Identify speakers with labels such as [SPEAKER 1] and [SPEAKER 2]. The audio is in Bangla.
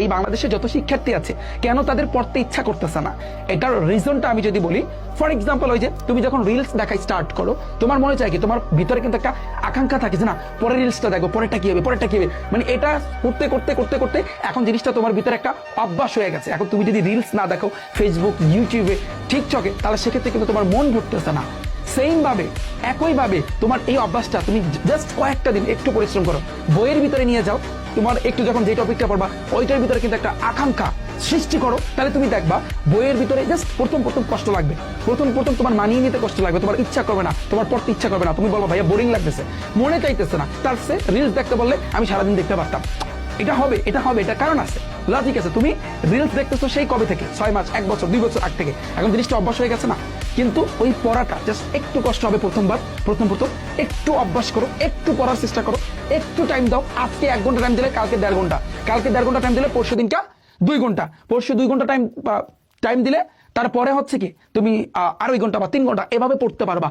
[SPEAKER 1] এই বাংলাদেশে যত শিক্ষার্থী আছে কেন তাদের পড়তে ইচ্ছা করতেছে না, এটার রিজনটা আমি যদি বলি, ফর এক্সাম্পল ওই যে তুমি যখন রিলস দেখা স্টার্ট করো, তোমার মনে চায় কি, তোমার ভিতরে কিন্তু একটা আকাঙ্ক্ষা থাকে যে না পরের রিলসটা দেখো, পরেরটা কি হবে, পরেরটা কি হবে, মানে এটা করতে করতে করতে করতে এখন জিনিসটা তোমার ভিতরে একটা অভ্যাস হয়ে গেছে। এখন তুমি যদি রিলস না দেখো ফেসবুক, ইউটিউবে, টিকটকে, তাহলে সেক্ষেত্রে কিন্তু তোমার মন ভরতেছে না। সেম ভাবে, একইভাবে তোমার এই অভ্যাসটা তুমি জাস্ট কয়েকটা দিন একটু পরিশ্রম করো, বইয়ের ভিতরে নিয়ে যাও, তোমার একটু যখন যে টপিকটা পড়বা ওইটার ভিতরে কিন্তু একটা আকাঙ্ক্ষা সৃষ্টি করো, তাহলে তুমি দেখবা বইয়ের ভিতরে জাস্ট প্রথম প্রথম কষ্ট লাগবে, প্রথম প্রথম তোমার মানিয়ে নিতে কষ্ট লাগবে, তোমার ইচ্ছা করবে না, তোমার পড়তে ইচ্ছা করবে না, তুমি বলবো ভাইয়া বোরিং লাগতেছে, মনে চাইতেছে না, তার সে রিলস দেখতে বললে আমি সারাদিন দেখতে পারতাম। এটা হবে, এটা হবে, এটা কারণ আছে, লজিক আছে। তুমি রিলস দেখতেছো সেই কবে থেকে, 6 মাস, 1 বছর, 2 বছর আগ থেকে, এখন জিনিসটা অভ্যাস হয়ে গেছে না। কিন্তু ওই পড়াটা জাস্ট একটু কষ্ট হবে প্রথমবার, প্রথম একটু অভ্যাস করো, একটু পড়ার চেষ্টা করো, একটু টাইম দাও। আজকে 1 ঘন্টা টাইম দিলে কালকে 1.5 ঘন্টা, কালকে 1.5 ঘন্টা টাইম দিলে পরশু দিনটা 2 ঘন্টা, পরশু 2 ঘন্টা টাইম দিলে তারপরে হচ্ছে কি তুমি আড়াই ঘন্টা বা 3 ঘন্টা এভাবে পড়তে পারবা।